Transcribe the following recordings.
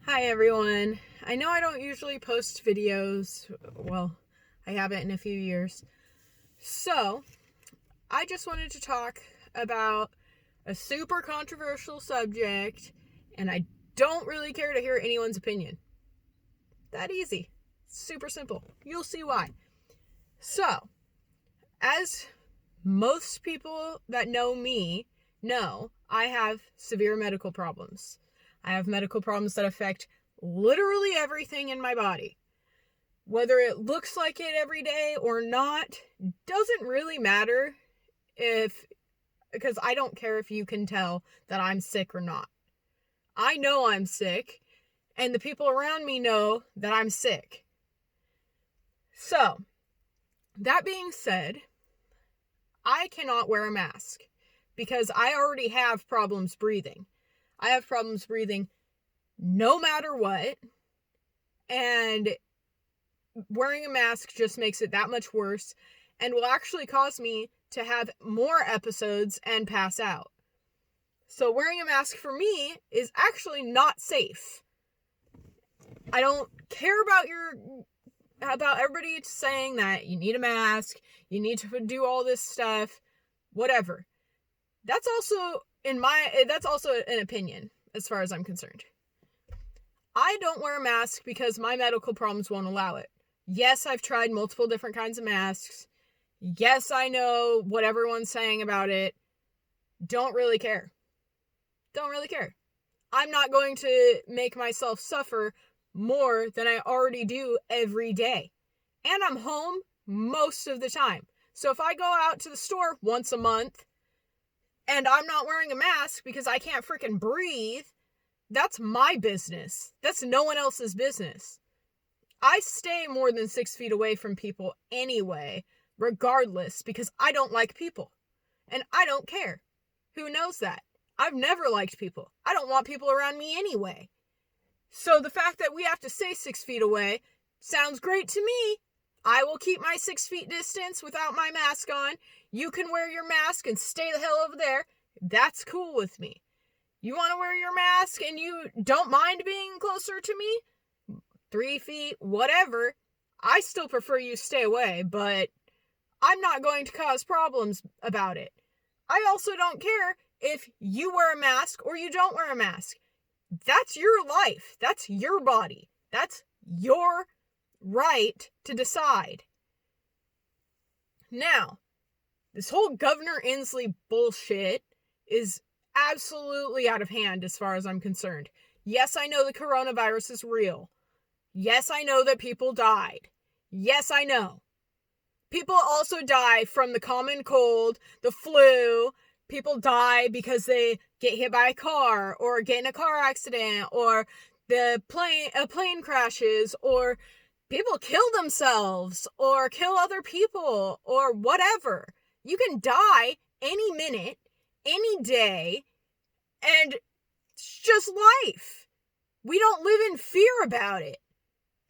Hi everyone. I know I don't usually post videos. Well, I haven't in a few years. So, I just wanted to talk about a super controversial subject, and I don't really care to hear anyone's opinion. That easy. Super simple. You'll see why. So, as most people that know me know, I have severe medical problems. I have medical problems that affect literally everything in my body. Whether it looks like it every day or not doesn't really matter because I don't care if you can tell that I'm sick or not. I know I'm sick, and the people around me know that I'm sick. So, that being said, I cannot wear a mask because I already have problems breathing. I have problems breathing no matter what, and wearing a mask just makes it that much worse and will actually cause me to have more episodes and pass out. So wearing a mask for me is actually not safe. I don't care about everybody saying that you need a mask, you need to do all this stuff, whatever. That's also an opinion as far as I'm concerned. I don't wear a mask because my medical problems won't allow it. Yes, I've tried multiple different kinds of masks. Yes, I know what everyone's saying about it. Don't really care. Don't really care. I'm not going to make myself suffer more than I already do every day. And I'm home most of the time. So if I go out to the store once a month and I'm not wearing a mask because I can't freaking breathe, that's my business. That's no one else's business. I stay more than 6 feet away from people anyway, regardless, because I don't like people. And I don't care. Who knows that? I've never liked people. I don't want people around me anyway. So the fact that we have to stay 6 feet away sounds great to me. I will keep my 6 feet distance without my mask on. You can wear your mask and stay the hell over there. That's cool with me. You want to wear your mask and you don't mind being closer to me? 3 feet, whatever. I still prefer you stay away, but I'm not going to cause problems about it. I also don't care if you wear a mask or you don't wear a mask. That's your life. That's your body. That's your right to decide. Now, this whole Governor Inslee bullshit is absolutely out of hand as far as I'm concerned. Yes, I know the coronavirus is real. Yes, I know that people died. Yes, I know. People also die from the common cold, the flu. People die because they get hit by a car or get in a car accident or a plane crashes or people kill themselves or kill other people or whatever. You can die any minute, any day, and it's just life. We don't live in fear about it.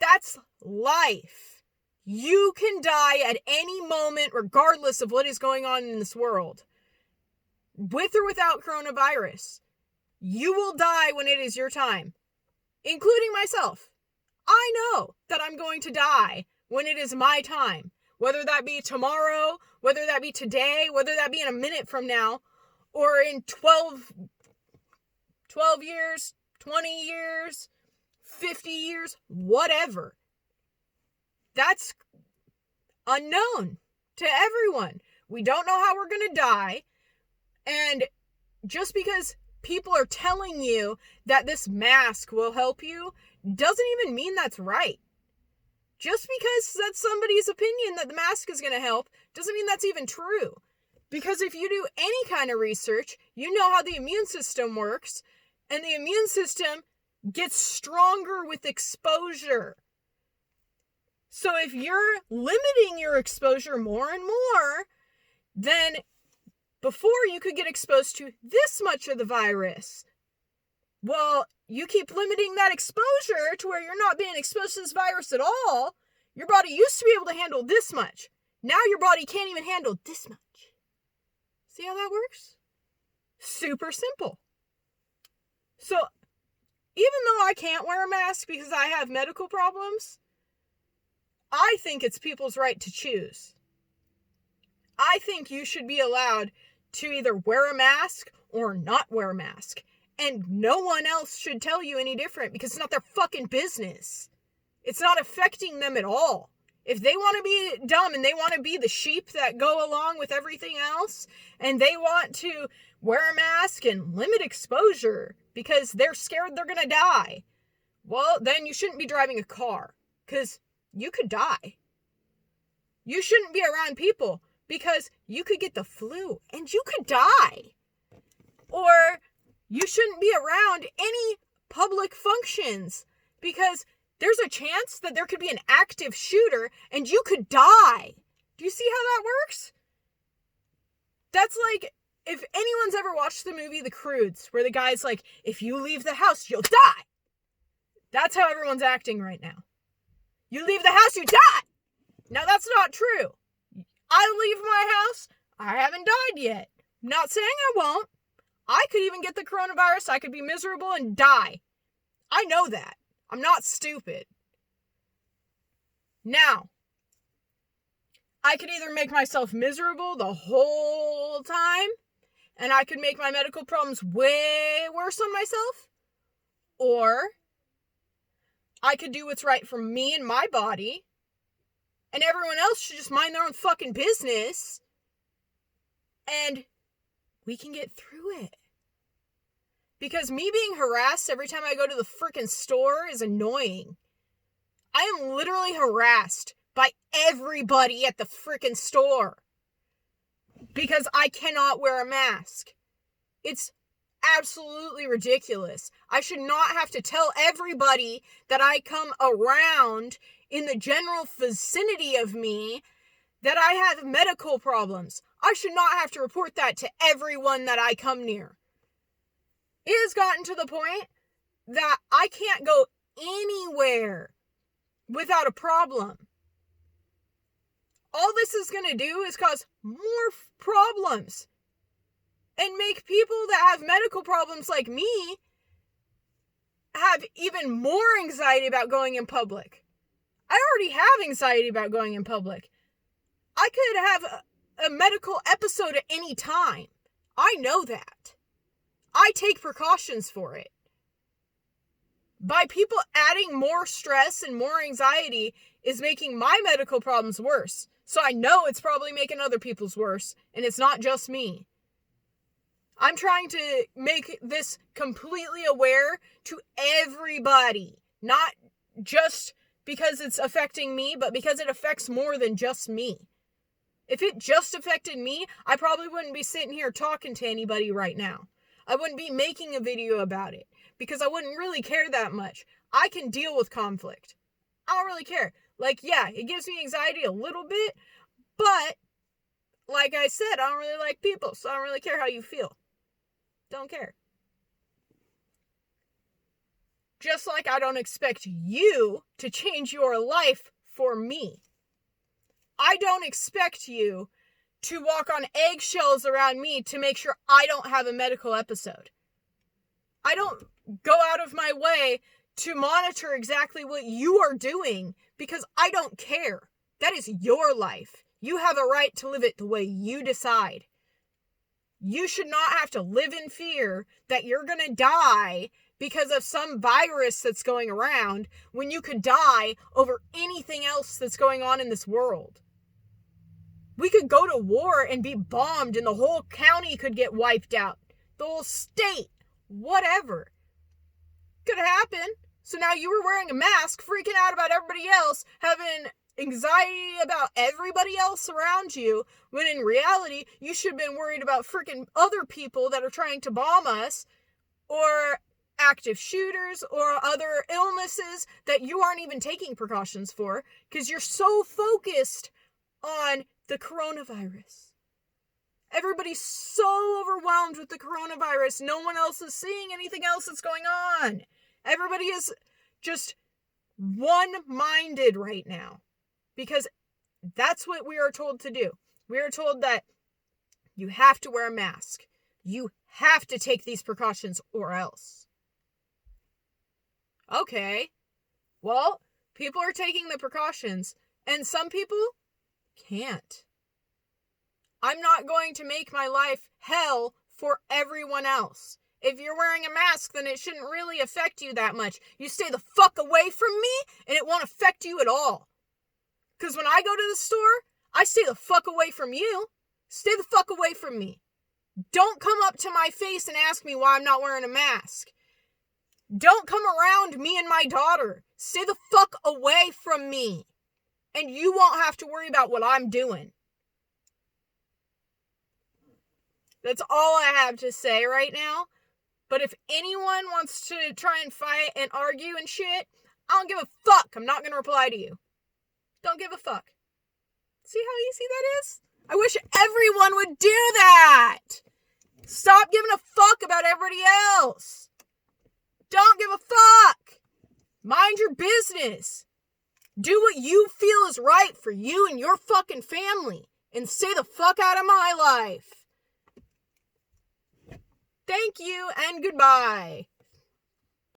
That's life. You can die at any moment, regardless of what is going on in this world. With or without coronavirus. You will die when it is your time. Including myself. I know that I'm going to die when it is my time. Whether that be tomorrow, whether that be today, whether that be in a minute from now, or in 12 years, 20 years, 50 years, whatever. That's unknown to everyone. We don't know how we're going to die. And just because people are telling you that this mask will help you doesn't even mean that's right. Just because that's somebody's opinion that the mask is going to help doesn't mean that's even true. Because if you do any kind of research, you know how the immune system works, and the immune system gets stronger with exposure. So if you're limiting your exposure more and more, then before you could get exposed to this much of the virus. Well, you keep limiting that exposure to where you're not being exposed to this virus at all. Your body used to be able to handle this much. Now your body can't even handle this much. See how that works? Super simple. So, even though I can't wear a mask because I have medical problems? I think it's people's right to choose. I think you should be allowed to either wear a mask or not wear a mask. And no one else should tell you any different because it's not their fucking business. It's not affecting them at all. If they want to be dumb and they want to be the sheep that go along with everything else, and they want to wear a mask and limit exposure because they're scared they're going to die, well, then you shouldn't be driving a car because you could die. You shouldn't be around people because you could get the flu and you could die. Or you shouldn't be around any public functions because there's a chance that there could be an active shooter and you could die. Do you see how that works? That's like, if anyone's ever watched the movie The Croods, where the guy's like, if you leave the house, you'll die. That's how everyone's acting right now. You leave the house, you die. Now that's not true. I leave my house, I haven't died yet. I'm not saying I won't. I could even get the coronavirus, I could be miserable and die. I know that. I'm not stupid. Now, I could either make myself miserable the whole time, and I could make my medical problems way worse on myself, or I could do what's right for me and my body, and everyone else should just mind their own fucking business, and we can get through it. Because me being harassed every time I go to the freaking store is annoying. I am literally harassed by everybody at the freaking store because I cannot wear a mask. It's absolutely ridiculous. I should not have to tell everybody that I come around in the general vicinity of me that I have medical problems. I should not have to report that to everyone that I come near. It has gotten to the point that I can't go anywhere without a problem. All this is going to do is cause more problems and make people that have medical problems like me have even more anxiety about going in public. I already have anxiety about going in public. I could have a medical episode at any time. I know that. I take precautions for it. By people adding more stress and more anxiety is making my medical problems worse. So I know it's probably making other people's worse, and it's not just me. I'm trying to make this completely aware to everybody, not just because it's affecting me, but because it affects more than just me. If it just affected me, I probably wouldn't be sitting here talking to anybody right now. I wouldn't be making a video about it because I wouldn't really care that much. I can deal with conflict. I don't really care. Like, yeah, it gives me anxiety a little bit, but like I said, I don't really like people, so I don't really care how you feel. Don't care. Just like I don't expect you to change your life for me. I don't expect you to walk on eggshells around me to make sure I don't have a medical episode. I don't go out of my way to monitor exactly what you are doing because I don't care. That is your life. You have a right to live it the way you decide. You should not have to live in fear that you're going to die because of some virus that's going around when you could die over anything else that's going on in this world. We could go to war and be bombed and the whole county could get wiped out. The whole state. Whatever. Could happen. So now you were wearing a mask, freaking out about everybody else, having anxiety about everybody else around you, when in reality, you should have been worried about freaking other people that are trying to bomb us, or active shooters, or other illnesses that you aren't even taking precautions for, because you're so focused on the coronavirus. Everybody's so overwhelmed with the coronavirus. No one else is seeing anything else that's going on. Everybody is just one-minded right now because that's what we are told to do. We are told that you have to wear a mask. You have to take these precautions or else. Okay. Well, people are taking the precautions, and some people can't. I'm not going to make my life hell for everyone else. If you're wearing a mask, then it shouldn't really affect you that much. You stay the fuck away from me, and it won't affect you at all. Because when I go to the store, I stay the fuck away from you. Stay the fuck away from me. Don't come up to my face and ask me why I'm not wearing a mask. Don't come around me and my daughter. Stay the fuck away from me. And you won't have to worry about what I'm doing. That's all I have to say right now. But if anyone wants to try and fight and argue and shit, I don't give a fuck. I'm not going to reply to you. Don't give a fuck. See how easy that is? I wish everyone would do that. Stop giving a fuck about everybody else. Don't give a fuck. Mind your business. Do what you feel is right for you and your fucking family. And stay the fuck out of my life. Thank you and goodbye.